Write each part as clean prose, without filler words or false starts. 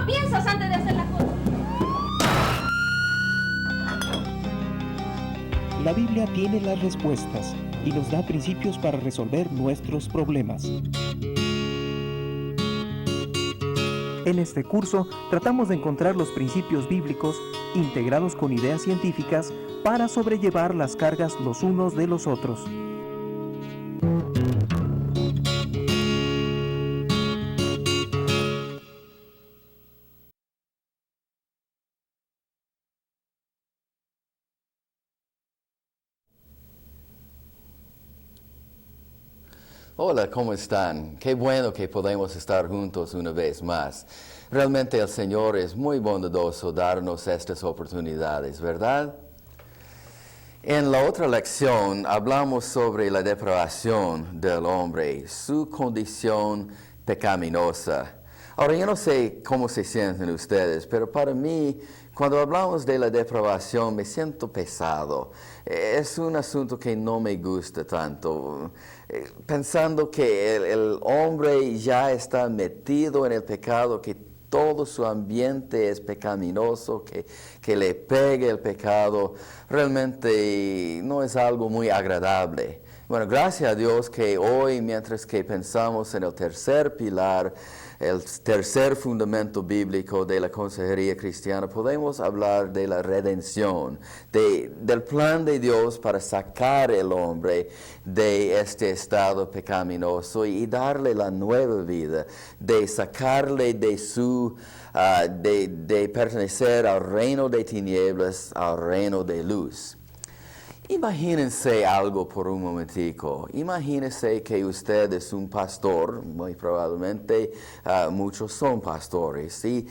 no piensas antes de hacer la cosa? La Biblia tiene las respuestas y nos da principios para resolver nuestros problemas. En este curso tratamos de encontrar los principios bíblicos integrados con ideas científicas para sobrellevar las cargas los unos de los otros. Hola, ¿cómo están? Qué bueno que podemos estar juntos una vez más. Realmente el Señor es muy bondadoso darnos estas oportunidades, ¿verdad? En la otra lección hablamos sobre la depravación del hombre, su condición pecaminosa. Ahora, yo no sé cómo se sienten ustedes, pero para mí, cuando hablamos de la depravación, me siento pesado. Es un asunto que no me gusta tanto. Pensando que el hombre ya está metido en el pecado, que todo su ambiente es pecaminoso, que le pegue el pecado, realmente no es algo muy agradable. Bueno, gracias a Dios que hoy, mientras que pensamos en el tercer pilar, el tercer fundamento bíblico de la consejería cristiana, podemos hablar de la redención, del plan de Dios para sacar al hombre de este estado pecaminoso y darle la nueva vida, de sacarle de su de pertenecer al reino de tinieblas al reino de luz. Imagínense algo por un momentico. Imagínense que usted es un pastor, muy probablemente muchos son pastores, y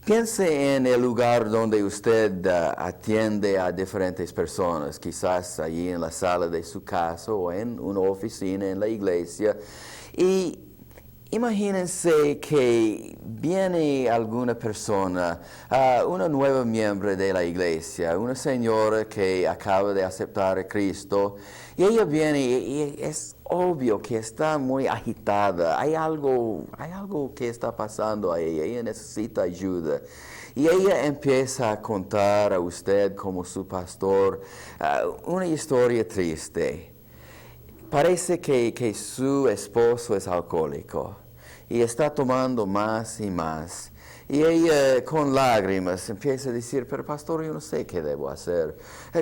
piense en el lugar donde usted atiende a diferentes personas, quizás allí en la sala de su casa o en una oficina en la iglesia, y imagínense que viene alguna persona, una nueva miembro de la iglesia, una señora que acaba de aceptar a Cristo, y ella viene y es obvio que está muy agitada, hay algo que está pasando a ella necesita ayuda. Y ella empieza a contar a usted como su pastor una historia triste. Parece que su esposo es alcohólico y está tomando más y más. Y ella con lágrimas empieza a decir, pero pastor, yo no sé qué debo hacer.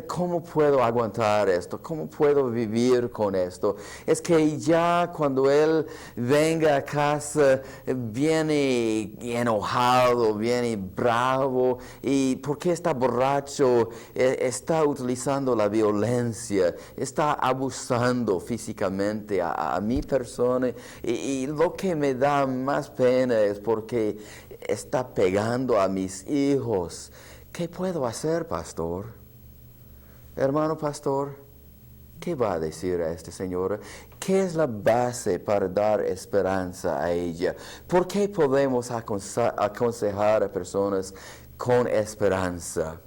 ¿Cómo puedo aguantar esto? ¿Cómo puedo vivir con esto? Es que ya cuando él venga a casa viene enojado, viene bravo. ¿Y porque está borracho? Está utilizando la violencia, está abusando físicamente a mi persona. Y lo que me da más pena es porque está pegando a mis hijos. ¿Qué puedo hacer, pastor? Hermano pastor, ¿qué va a decir a esta señora? ¿Qué es la base para dar esperanza a ella? ¿Por qué podemos aconsejar a personas con esperanza?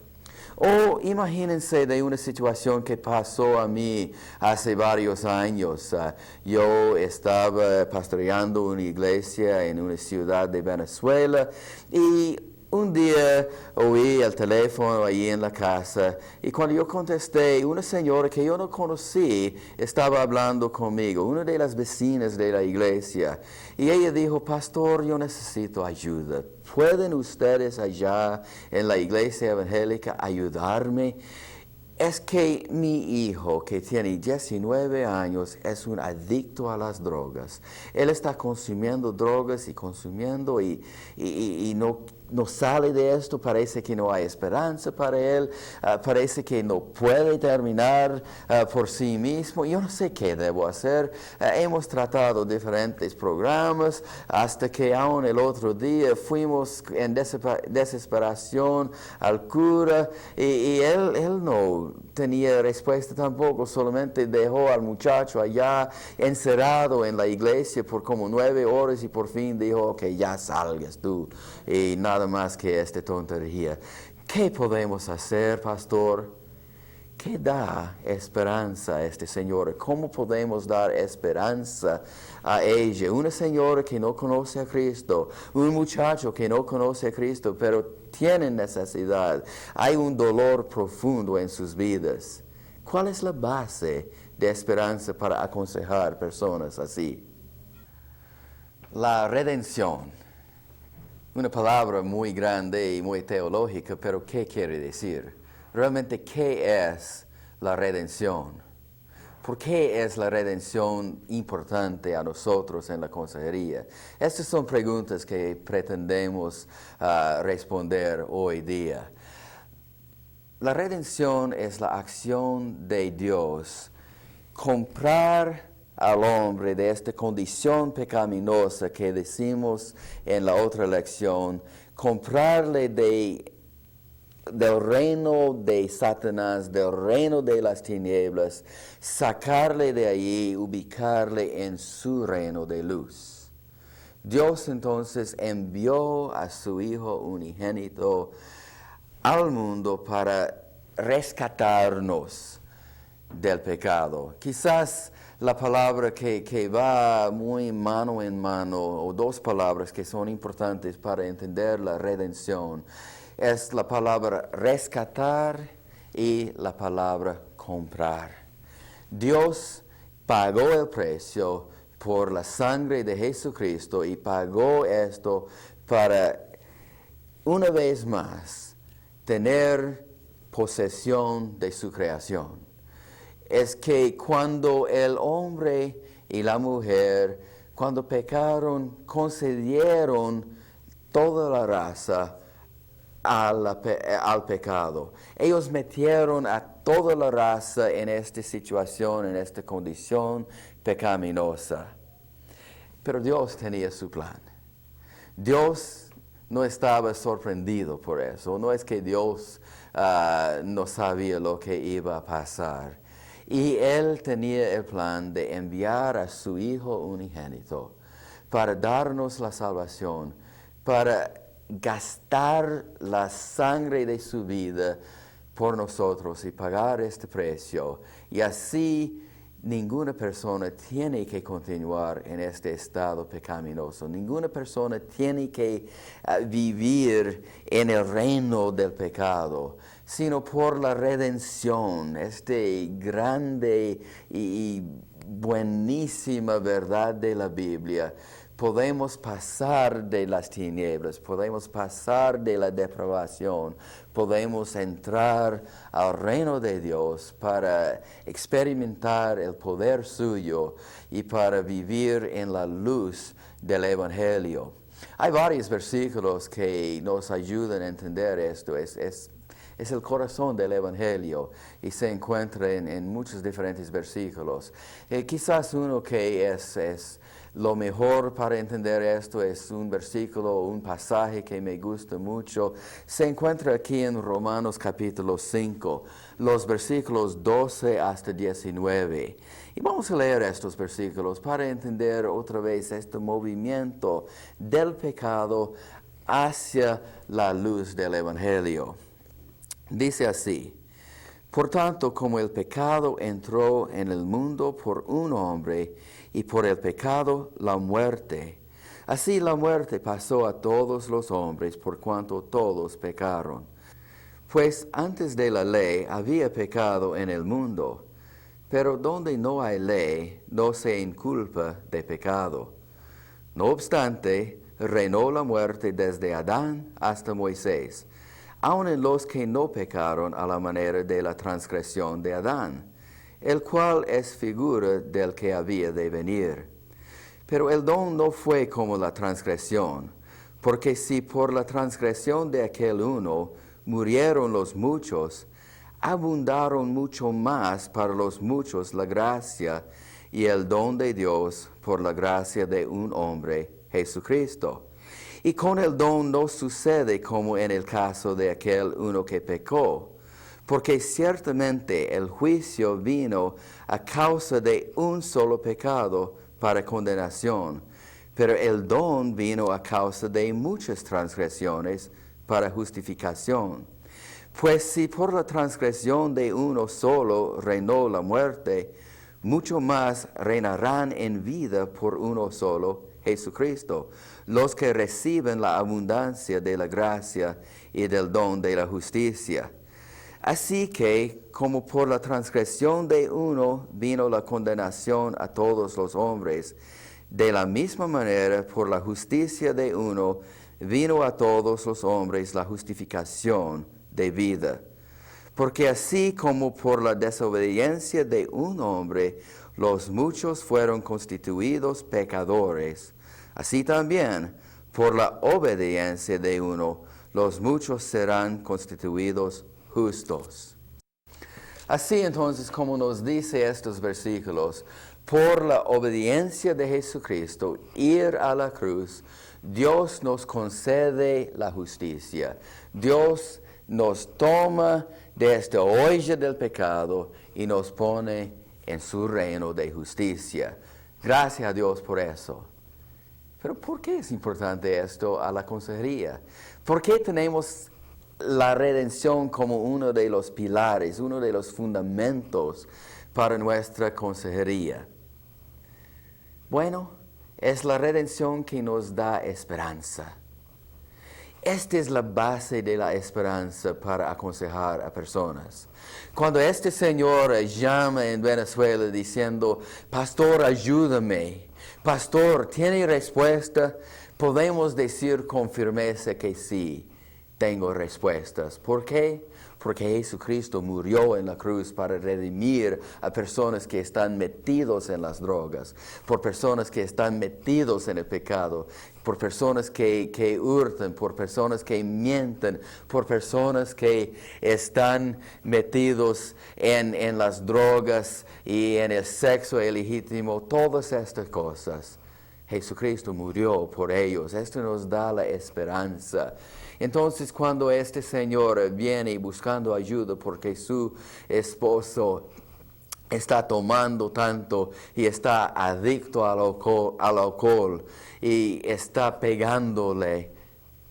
O imagínense de una situación que pasó a mí hace varios años. Yo estaba pastoreando una iglesia en una ciudad de Venezuela y un día oí el teléfono allí en la casa y cuando yo contesté, una señora que yo no conocí estaba hablando conmigo, una de las vecinas de la iglesia. Y ella dijo, pastor, yo necesito ayuda. ¿Pueden ustedes allá en la iglesia evangélica ayudarme? Es que mi hijo, que tiene 19 años, es un adicto a las drogas. Él está consumiendo drogas y consumiendo y no sale de esto, parece que no hay esperanza para él, parece que no puede terminar por sí mismo. Yo no sé qué debo hacer. Hemos tratado diferentes programas hasta que aún el otro día fuimos en desesperación al cura y él no tenía respuesta tampoco, solamente dejó al muchacho allá encerrado en la iglesia por como 9 horas y por fin dijo, ok, ya salgas tú y nada más que esta tontería. ¿Qué podemos hacer, pastor? ¿Qué da esperanza a esta señora? ¿Cómo podemos dar esperanza a ella? Una señora que no conoce a Cristo, un muchacho que no conoce a Cristo, pero tiene necesidad. Hay un dolor profundo en sus vidas. ¿Cuál es la base de esperanza para aconsejar personas así? La redención. Una palabra muy grande y muy teológica, pero ¿qué quiere decir? Realmente, ¿qué es la redención? ¿Por qué es la redención importante a nosotros en la consejería? Estas son preguntas que pretendemos responder hoy día. La redención es la acción de Dios, comprar al hombre de esta condición pecaminosa que decimos en la otra lección, comprarle del reino de Satanás, del reino de las tinieblas, sacarle de allí, ubicarle en su reino de luz. Dios entonces envió a su Hijo unigénito al mundo para rescatarnos del pecado. Quizás la palabra que va muy mano en mano, o dos palabras que son importantes para entender la redención, es la palabra rescatar y la palabra comprar. Dios pagó el precio por la sangre de Jesucristo y pagó esto para, una vez más, tener posesión de su creación. Es que cuando el hombre y la mujer, cuando pecaron, concedieron toda la raza al pecado. Ellos metieron a toda la raza en esta situación, en esta condición pecaminosa. Pero Dios tenía su plan. Dios no estaba sorprendido por eso. No es que Dios no sabía lo que iba a pasar. Y Él tenía el plan de enviar a su Hijo unigénito para darnos la salvación, para gastar la sangre de su vida por nosotros y pagar este precio. Y así ninguna persona tiene que continuar en este estado pecaminoso. Ninguna persona tiene que vivir en el reino del pecado, sino por la redención, este grande y buenísima verdad de la Biblia. Podemos pasar de las tinieblas, podemos pasar de la depravación, podemos entrar al reino de Dios para experimentar el poder suyo y para vivir en la luz del Evangelio. Hay varios versículos que nos ayudan a entender esto. Es el corazón del Evangelio y se encuentra en muchos diferentes versículos. Quizás uno que es lo mejor para entender esto es un versículo, un pasaje que me gusta mucho. Se encuentra aquí en Romanos capítulo 5, los versículos 12 hasta 19. Y vamos a leer estos versículos para entender otra vez este movimiento del pecado hacia la luz del Evangelio. Dice así: por tanto, como el pecado entró en el mundo por un hombre, y por el pecado la muerte, así la muerte pasó a todos los hombres por cuanto todos pecaron. Pues antes de la ley había pecado en el mundo, pero donde no hay ley no se inculpa de pecado. No obstante, reinó la muerte desde Adán hasta Moisés, aun en los que no pecaron a la manera de la transgresión de Adán, el cual es figura del que había de venir. Pero el don no fue como la transgresión, porque si por la transgresión de aquel uno murieron los muchos, abundaron mucho más para los muchos la gracia y el don de Dios por la gracia de un hombre, Jesucristo. Y con el don no sucede como en el caso de aquel uno que pecó, porque ciertamente el juicio vino a causa de un solo pecado para condenación, pero el don vino a causa de muchas transgresiones para justificación. Pues si por la transgresión de uno solo reinó la muerte, mucho más reinarán en vida por uno solo, Jesucristo, los que reciben la abundancia de la gracia y del don de la justicia. Así que, como por la transgresión de uno vino la condenación a todos los hombres, de la misma manera, por la justicia de uno, vino a todos los hombres la justificación de vida. Porque así como por la desobediencia de un hombre, los muchos fueron constituidos pecadores, así también, por la obediencia de uno, los muchos serán constituidos justos. Así entonces, como nos dice estos versículos, por la obediencia de Jesucristo, ir a la cruz, Dios nos concede la justicia. Dios nos toma de esta olla del pecado y nos pone en su reino de justicia. Gracias a Dios por eso. Pero ¿por qué es importante esto a la consejería? ¿Por qué tenemos la redención como uno de los pilares, uno de los fundamentos para nuestra consejería? Bueno, es la redención que nos da esperanza. Esta es la base de la esperanza para aconsejar a personas. Cuando este señor llama en Venezuela diciendo, pastor, ayúdame, pastor, ¿tiene respuesta? Podemos decir con firmeza que sí, tengo respuestas. ¿Por qué? Porque Jesucristo murió en la cruz para redimir a personas que están metidos en las drogas, por personas que están metidos en el pecado, por personas que hurtan, por personas que mienten, por personas que están metidos en las drogas y en el sexo ilegítimo, todas estas cosas. Jesucristo murió por ellos. Esto nos da la esperanza. Entonces, cuando este señor viene buscando ayuda porque su esposo está tomando tanto y está adicto al alcohol y está pegándole,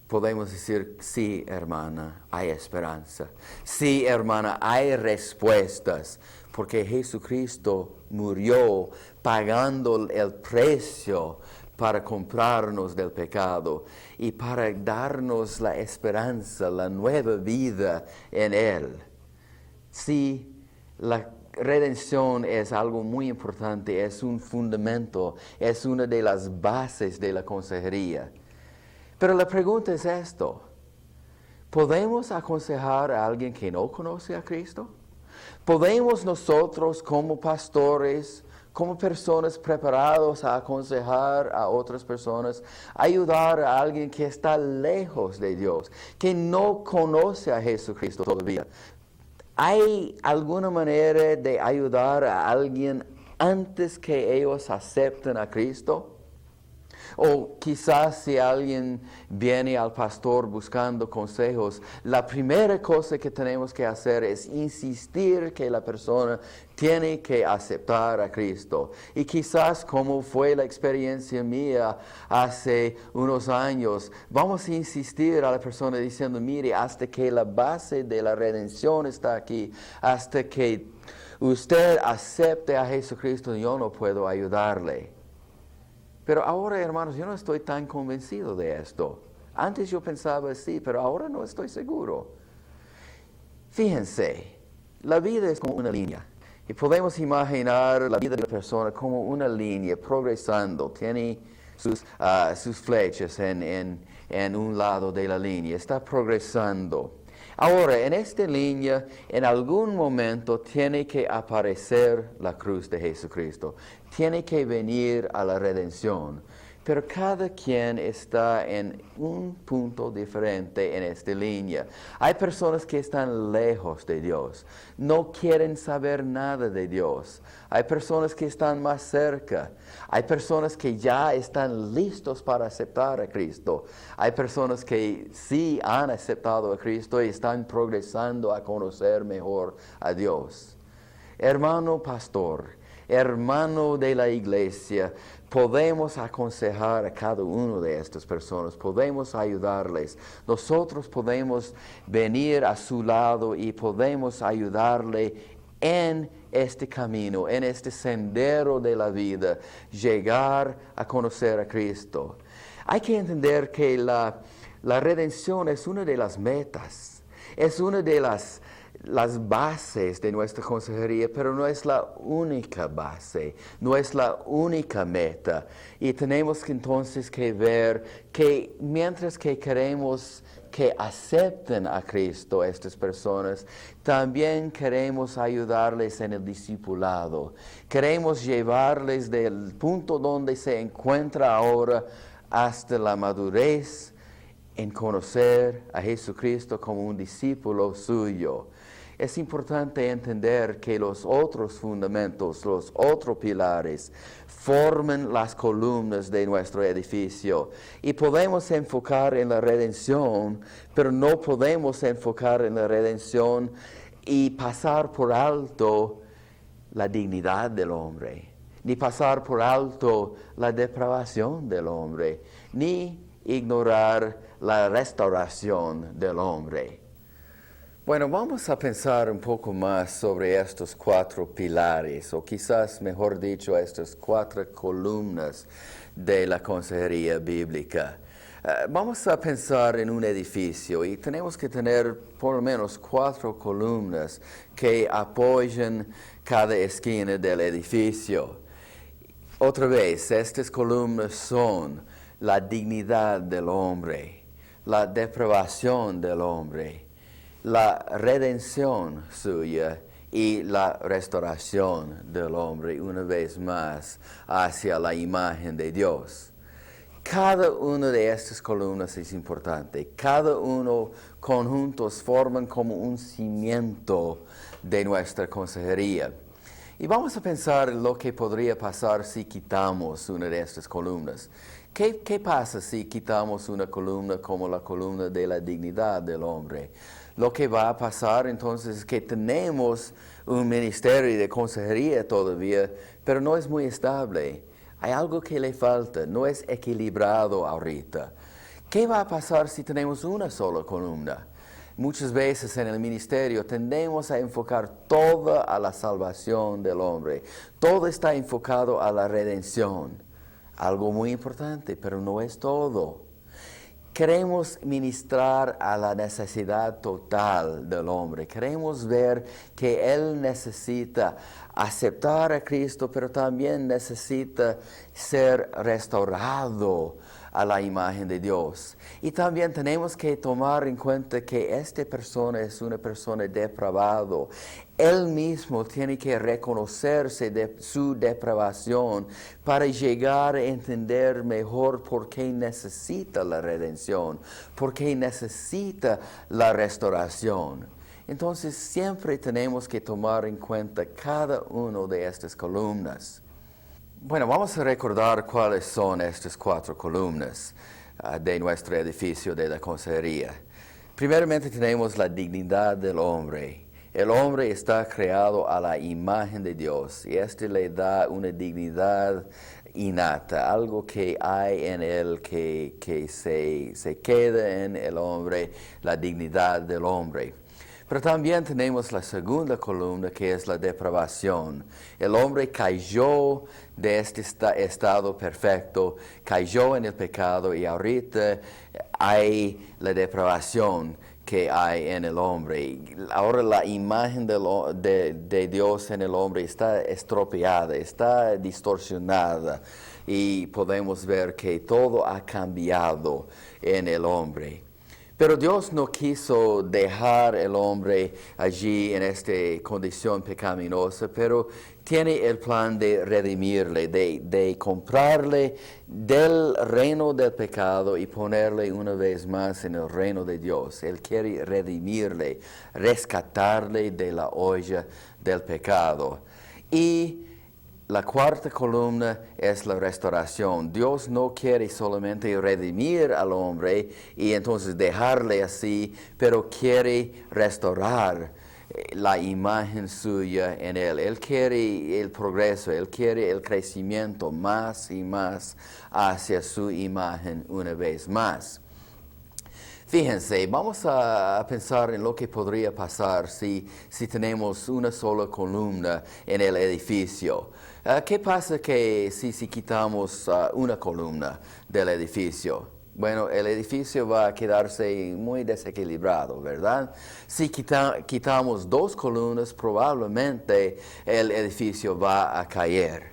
podemos decir, sí, hermana, hay esperanza. Sí, hermana, hay respuestas. Porque Jesucristo murió pagando el precio para comprarnos del pecado y para darnos la esperanza, la nueva vida en Él. Sí, la redención es algo muy importante, es un fundamento, es una de las bases de la consejería. Pero la pregunta es esto: ¿podemos aconsejar a alguien que no conoce a Cristo? ¿Podemos nosotros como pastores, como personas preparados a aconsejar a otras personas, ayudar a alguien que está lejos de Dios, que no conoce a Jesucristo todavía? ¿Hay alguna manera de ayudar a alguien antes que ellos acepten a Cristo? O quizás si alguien viene al pastor buscando consejos, la primera cosa que tenemos que hacer es insistir que la persona tiene que aceptar a Cristo. Y quizás, como fue la experiencia mía hace unos años, vamos a insistir a la persona diciendo, mire, hasta que la base de la redención está aquí, hasta que usted acepte a Jesucristo, yo no puedo ayudarle. Pero ahora, hermanos, yo no estoy tan convencido de esto. Antes yo pensaba sí, pero ahora no estoy seguro. Fíjense, la vida es como una línea. Y podemos imaginar la vida de una persona como una línea progresando. Tiene sus flechas en un lado de la línea. Está progresando. Ahora, en esta línea, en algún momento tiene que aparecer la cruz de Jesucristo. Tiene que venir a la redención. Pero cada quien está en un punto diferente en esta línea. Hay personas que están lejos de Dios, no quieren saber nada de Dios. Hay personas que están más cerca. Hay personas que ya están listos para aceptar a Cristo. Hay personas que sí han aceptado a Cristo y están progresando a conocer mejor a Dios. Hermano pastor, hermano de la iglesia, podemos aconsejar a cada uno de estas personas, podemos ayudarles. Nosotros podemos venir a su lado y podemos ayudarle en este camino, en este sendero de la vida, llegar a conocer a Cristo. Hay que entender que la redención es una de las metas, es una de las bases de nuestra consejería, pero no es la única base, no es la única meta. Y tenemos que entonces que ver que mientras que queremos que acepten a Cristo estas personas, también queremos ayudarles en el discipulado. Queremos llevarles del punto donde se encuentra ahora hasta la madurez en conocer a Jesucristo como un discípulo suyo. Es importante entender que los otros fundamentos, los otros pilares, forman las columnas de nuestro edificio. Y podemos enfocar en la redención, pero no podemos enfocar en la redención y pasar por alto la dignidad del hombre, ni pasar por alto la depravación del hombre, ni ignorar la restauración del hombre. Bueno, vamos a pensar un poco más sobre estos 4 pilares, o quizás, mejor dicho, estas 4 columnas de la consejería bíblica. Vamos a pensar en un edificio y tenemos que tener por lo menos 4 columnas que apoyen cada esquina del edificio. Otra vez, estas columnas son la dignidad del hombre, la depravación del hombre, la redención suya y la restauración del hombre, una vez más, hacia la imagen de Dios. Cada una de estas columnas es importante. Cada uno conjuntos forman como un cimiento de nuestra consejería. Y vamos a pensar en lo que podría pasar si quitamos una de estas columnas. ¿Qué pasa si quitamos una columna como la columna de la dignidad del hombre? Lo que va a pasar entonces es que tenemos un ministerio de consejería todavía, pero no es muy estable. Hay algo que le falta, no es equilibrado ahorita. ¿Qué va a pasar si tenemos una sola columna? Muchas veces en el ministerio tendemos a enfocar todo a la salvación del hombre. Todo está enfocado a la redención. Algo muy importante, pero no es todo. Queremos ministrar a la necesidad total del hombre. Queremos ver que él necesita aceptar a Cristo, pero también necesita ser restaurado a la imagen de Dios. Y también tenemos que tomar en cuenta que esta persona es una persona depravada. Él mismo tiene que reconocerse de su depravación para llegar a entender mejor por qué necesita la redención, por qué necesita la restauración. Entonces siempre tenemos que tomar en cuenta cada una de estas columnas. Bueno, vamos a recordar cuáles son estas 4 columnas de nuestro edificio de la consejería. Primeramente tenemos la dignidad del hombre. El hombre está creado a la imagen de Dios y esto le da una dignidad innata, algo que hay en él que se queda en el hombre, la dignidad del hombre. Pero también tenemos la segunda columna que es la depravación. El hombre cayó de este estado perfecto, cayó en el pecado y ahorita hay la depravación que hay en el hombre. Ahora la imagen de Dios en el hombre está estropeada, está distorsionada y podemos ver que todo ha cambiado en el hombre. Pero Dios no quiso dejar al hombre allí en esta condición pecaminosa, pero tiene el plan de redimirle, de comprarle del reino del pecado y ponerle una vez más en el reino de Dios. Él quiere redimirle, rescatarle de la olla del pecado. Y la 4ª columna es la restauración. Dios no quiere solamente redimir al hombre y entonces dejarle así, pero quiere restaurar la imagen suya en Él. Él quiere el progreso, Él quiere el crecimiento más y más hacia su imagen una vez más. Fíjense, vamos a pensar en lo que podría pasar si tenemos una sola columna en el edificio. ¿Qué pasa si quitamos una columna del edificio? Bueno, el edificio va a quedarse muy desequilibrado, ¿verdad? Si quitamos dos columnas, probablemente el edificio va a caer.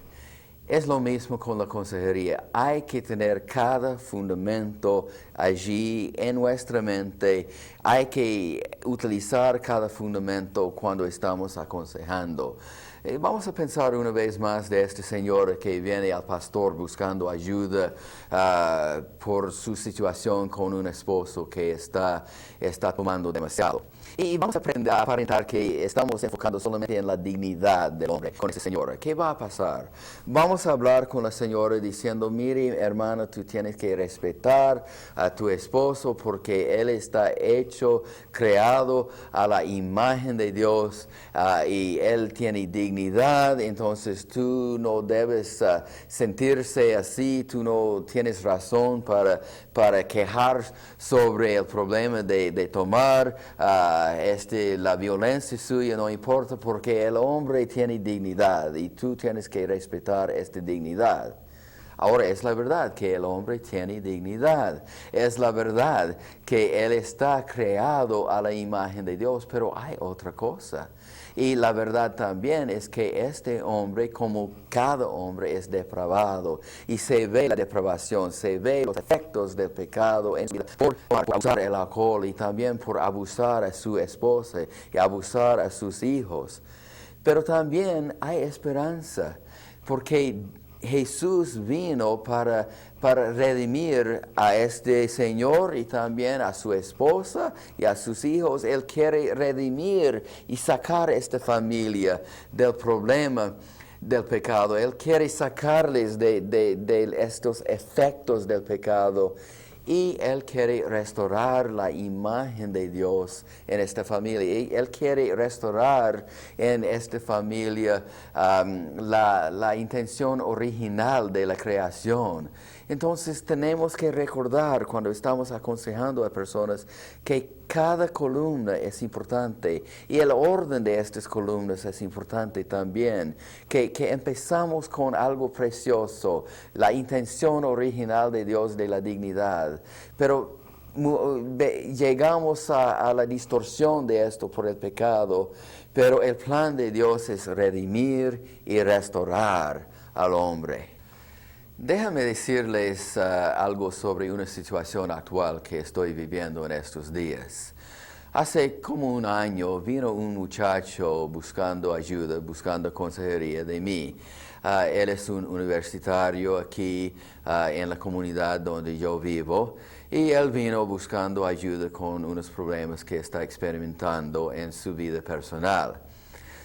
Es lo mismo con la consejería. Hay que tener cada fundamento allí en nuestra mente. Hay que utilizar cada fundamento cuando estamos aconsejando. Vamos a pensar una vez más de este señor que viene al pastor buscando ayuda por su situación con un esposo que está tomando demasiado. Y vamos a aprender a aparentar que estamos enfocando solamente en la dignidad del hombre con ese señor. ¿Qué va a pasar? Vamos a hablar con la señora diciendo, mire, hermano, tú tienes que respetar a tu esposo porque él está creado a la imagen de Dios y él tiene dignidad. Entonces tú no debes sentirse así, tú no tienes razón para quejar sobre el problema de tomar. La violencia suya no importa porque el hombre tiene dignidad y tú tienes que respetar esta dignidad. Ahora es la verdad que el hombre tiene dignidad. Es la verdad que él está creado a la imagen de Dios, pero hay otra cosa. Y la verdad también es que este hombre, como cada hombre, es depravado. Y se ve la depravación, se ve los efectos del pecado en su vida por abusar el alcohol y también por abusar a su esposa y abusar a sus hijos. Pero también hay esperanza, porque Jesús vino para redimir a este señor y también a su esposa y a sus hijos. Él quiere redimir y sacar a esta familia del problema del pecado. Él quiere sacarles de estos efectos del pecado. Y Él quiere restaurar la imagen de Dios en esta familia. Y Él quiere restaurar en esta familia la intención original de la creación. Entonces tenemos que recordar cuando estamos aconsejando a personas que cada columna es importante y el orden de estas columnas es importante también. Que empezamos con algo precioso, la intención original de Dios de la dignidad. Pero llegamos a la distorsión de esto por el pecado, pero el plan de Dios es redimir y restaurar al hombre. Déjame decirles algo sobre una situación actual que estoy viviendo en estos días. Hace como un año vino un muchacho buscando ayuda, buscando consejería de mí. Él es un universitario aquí en la comunidad donde yo vivo y él vino buscando ayuda con unos problemas que está experimentando en su vida personal.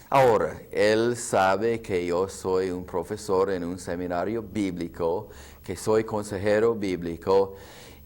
Ahora, él sabe que yo soy un profesor en un seminario bíblico, que soy consejero bíblico,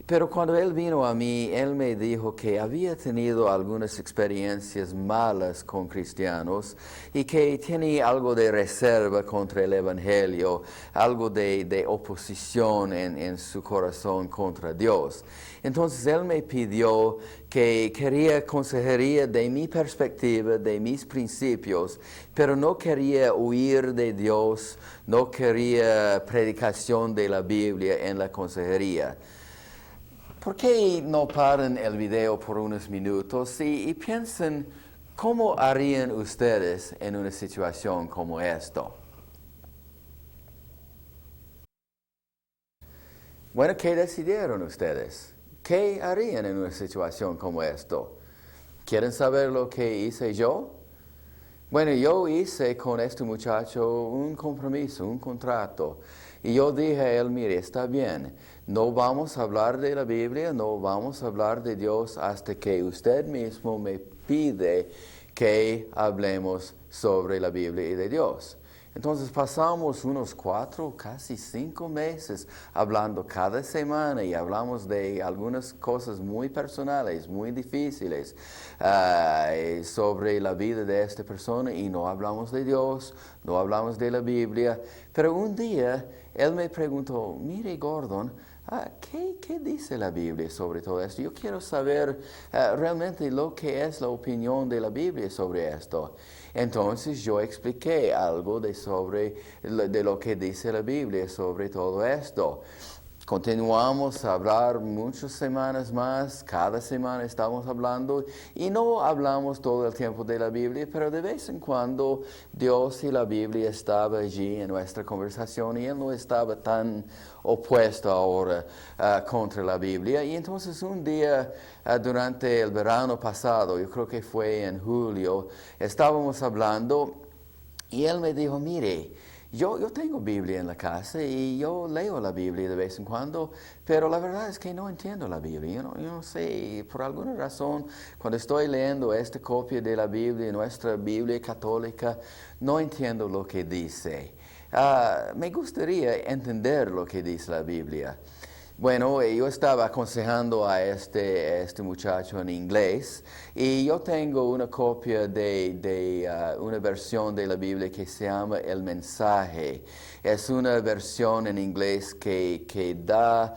pero cuando él vino a mí, él me dijo que había tenido algunas experiencias malas con cristianos y que tenía algo de reserva contra el Evangelio, algo de oposición en su corazón contra Dios. Entonces él me pidió que quería consejería de mi perspectiva, de mis principios, pero no quería huir de Dios, no quería predicación de la Biblia en la consejería. ¿Por qué no paran el video por unos minutos y piensen cómo harían ustedes en una situación como esto? Bueno, ¿qué decidieron ustedes? ¿Qué harían en una situación como esto? ¿Quieren saber lo que hice yo? Bueno, yo hice con este muchacho un compromiso, un contrato. Y yo dije a él, mire, está bien, no vamos a hablar de la Biblia, no vamos a hablar de Dios hasta que usted mismo me pide que hablemos sobre la Biblia y de Dios. Entonces pasamos unos 4, casi 5 meses hablando cada semana y hablamos de algunas cosas muy personales, muy difíciles sobre la vida de esta persona y no hablamos de Dios, no hablamos de la Biblia. Pero un día él me preguntó, mire Gordon, ¿qué dice la Biblia sobre todo esto? Yo quiero saber realmente lo que es la opinión de la Biblia sobre esto. Entonces yo expliqué algo de lo que dice la Biblia sobre todo esto. Continuamos a hablar muchas semanas más, cada semana estamos hablando y no hablamos todo el tiempo de la Biblia, pero de vez en cuando Dios y la Biblia estaban allí en nuestra conversación y Él no estaba tan opuesto ahora contra la Biblia. Y entonces un día durante el verano pasado, yo creo que fue en julio, estábamos hablando y Él me dijo, mire, yo tengo Biblia en la casa y yo leo la Biblia de vez en cuando, pero la verdad es que no entiendo la Biblia. Yo no sé, por alguna razón, cuando estoy leyendo esta copia de la Biblia, nuestra Biblia católica, no entiendo lo que dice. Me gustaría entender lo que dice la Biblia. Bueno, yo estaba aconsejando a este muchacho en inglés y yo tengo una copia de una versión de la Biblia que se llama El Mensaje. Es una versión en inglés que da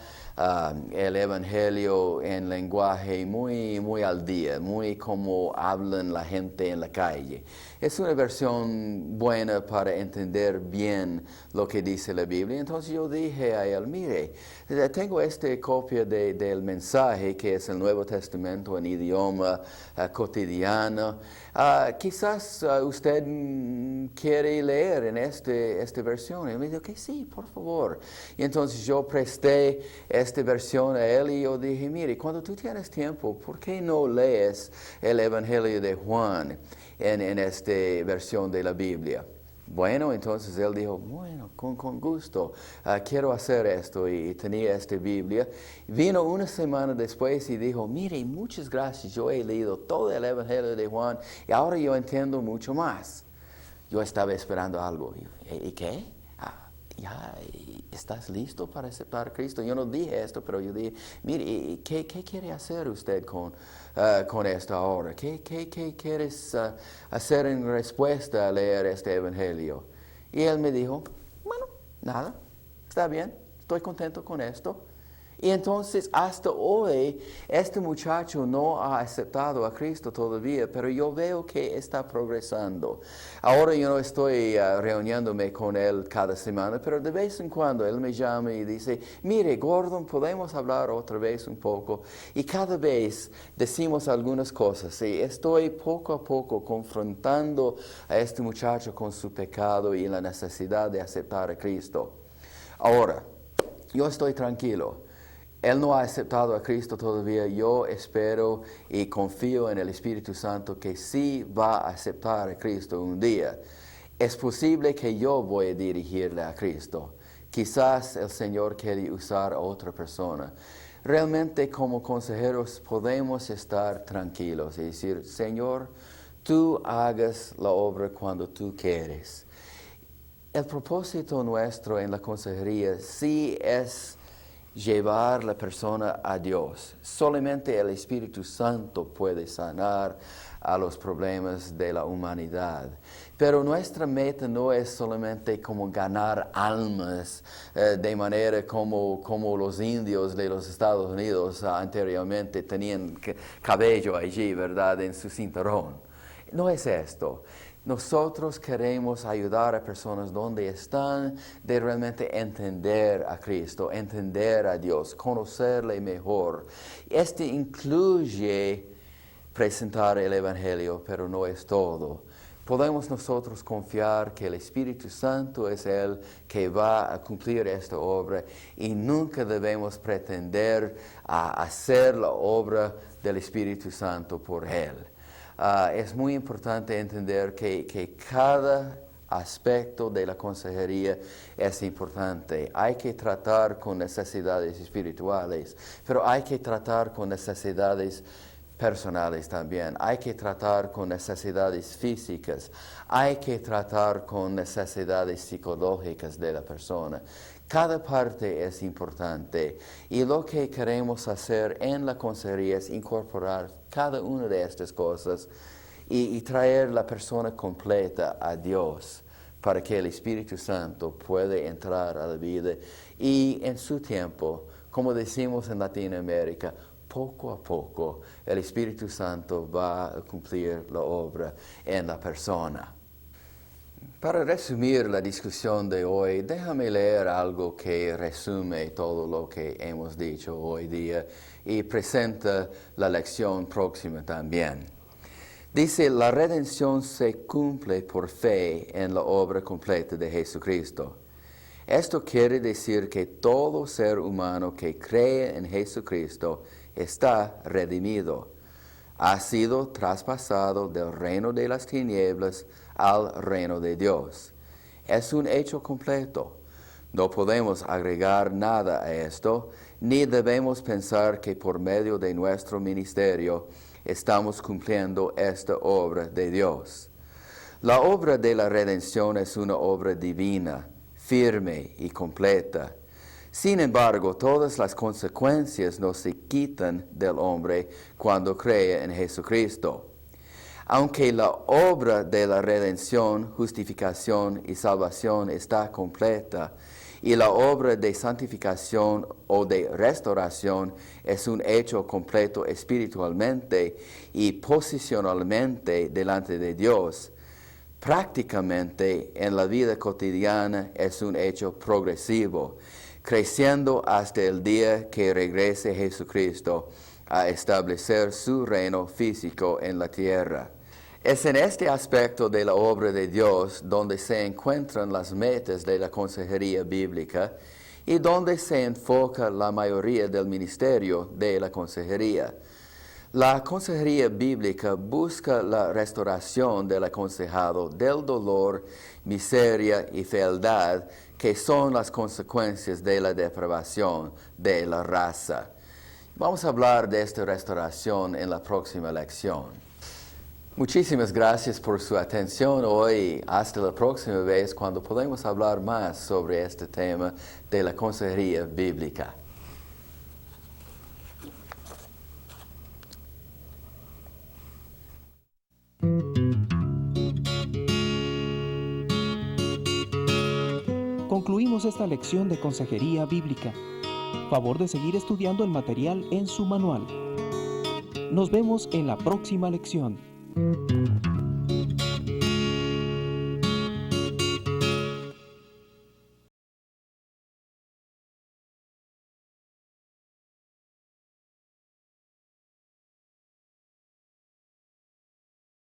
el Evangelio en lenguaje muy al día, muy como hablan la gente en la calle. Es una versión buena para entender bien lo que dice la Biblia. Entonces yo dije a él, mire, tengo esta copia del mensaje que es el Nuevo Testamento en idioma cotidiano. Quizás usted quiere leer en esta versión. Y él me dijo que sí, por favor. Y entonces yo presté esta versión a él y yo dije, mire, cuando tú tienes tiempo, ¿por qué no lees el Evangelio de Juan en esta versión de la Biblia? Bueno, entonces él dijo, bueno, con gusto, quiero hacer esto y tenía esta Biblia. Vino una semana después y dijo, mire, muchas gracias, yo he leído todo el Evangelio de Juan y ahora yo entiendo mucho más. Yo estaba esperando algo. ¿Y qué? Ya, ¿estás listo para aceptar a Cristo? Yo no dije esto, pero yo dije, mire, ¿qué quiere hacer usted con esto ahora? ¿Qué quieres hacer en respuesta a leer este Evangelio? Y él me dijo, bueno, nada, está bien, estoy contento con esto. Y entonces hasta hoy este muchacho no ha aceptado a Cristo todavía, pero yo veo que está progresando. Ahora yo no estoy reuniéndome con él cada semana, pero de vez en cuando él me llama y dice, mire Gordon, podemos hablar otra vez un poco. Y cada vez decimos algunas cosas y estoy poco a poco confrontando a este muchacho con su pecado y la necesidad de aceptar a Cristo. Ahora, yo estoy tranquilo. Él no ha aceptado a Cristo todavía. Yo espero y confío en el Espíritu Santo que sí va a aceptar a Cristo un día. Es posible que yo voy a dirigirle a Cristo. Quizás el Señor quiere usar a otra persona. Realmente como consejeros podemos estar tranquilos y decir, Señor, tú hagas la obra cuando tú quieres. El propósito nuestro en la consejería sí es llevar la persona a Dios. Solamente el Espíritu Santo puede sanar a los problemas de la humanidad. Pero nuestra meta no es solamente como ganar almas de manera como los indios de los Estados Unidos anteriormente tenían cabello allí, ¿verdad?, en su cinturón. No es esto. Nosotros queremos ayudar a personas donde están de realmente entender a Cristo, entender a Dios, conocerle mejor. Este incluye presentar el Evangelio, pero no es todo. Podemos nosotros confiar que el Espíritu Santo es Él que va a cumplir esta obra y nunca debemos pretender a hacer la obra del Espíritu Santo por Él. Es muy importante entender que cada aspecto de la consejería es importante. Hay que tratar con necesidades espirituales, pero hay que tratar con necesidades personales también. Hay que tratar con necesidades físicas, hay que tratar con necesidades psicológicas de la persona. Cada parte es importante y lo que queremos hacer en la consejería es incorporar cada una de estas cosas y traer la persona completa a Dios para que el Espíritu Santo pueda entrar a la vida y en su tiempo, como decimos en Latinoamérica, poco a poco el Espíritu Santo va a cumplir la obra en la persona. Para resumir la discusión de hoy, déjame leer algo que resume todo lo que hemos dicho hoy día y presenta la lección próxima también. Dice, la redención se cumple por fe en la obra completa de Jesucristo. Esto quiere decir que todo ser humano que cree en Jesucristo está redimido. Ha sido traspasado del reino de las tinieblas al reino de Dios. Es un hecho completo. No podemos agregar nada a esto, ni debemos pensar que por medio de nuestro ministerio estamos cumpliendo esta obra de Dios. La obra de la redención es una obra divina, firme y completa. Sin embargo, todas las consecuencias no se quitan del hombre cuando cree en Jesucristo. Aunque la obra de la redención, justificación y salvación está completa, y la obra de santificación o de restauración es un hecho completo espiritualmente y posicionalmente delante de Dios, prácticamente en la vida cotidiana es un hecho progresivo, creciendo hasta el día que regrese Jesucristo a establecer su reino físico en la tierra. Es en este aspecto de la obra de Dios donde se encuentran las metas de la consejería bíblica y donde se enfoca la mayoría del ministerio de la consejería. La consejería bíblica busca la restauración del aconsejado del dolor, miseria y fealdad que son las consecuencias de la depravación de la raza. Vamos a hablar de esta restauración en la próxima lección. Muchísimas gracias por su atención hoy. Hasta la próxima vez cuando podamos hablar más sobre este tema de la consejería bíblica. Concluimos esta lección de consejería bíblica. Favor de seguir estudiando el material en su manual. Nos vemos en la próxima lección.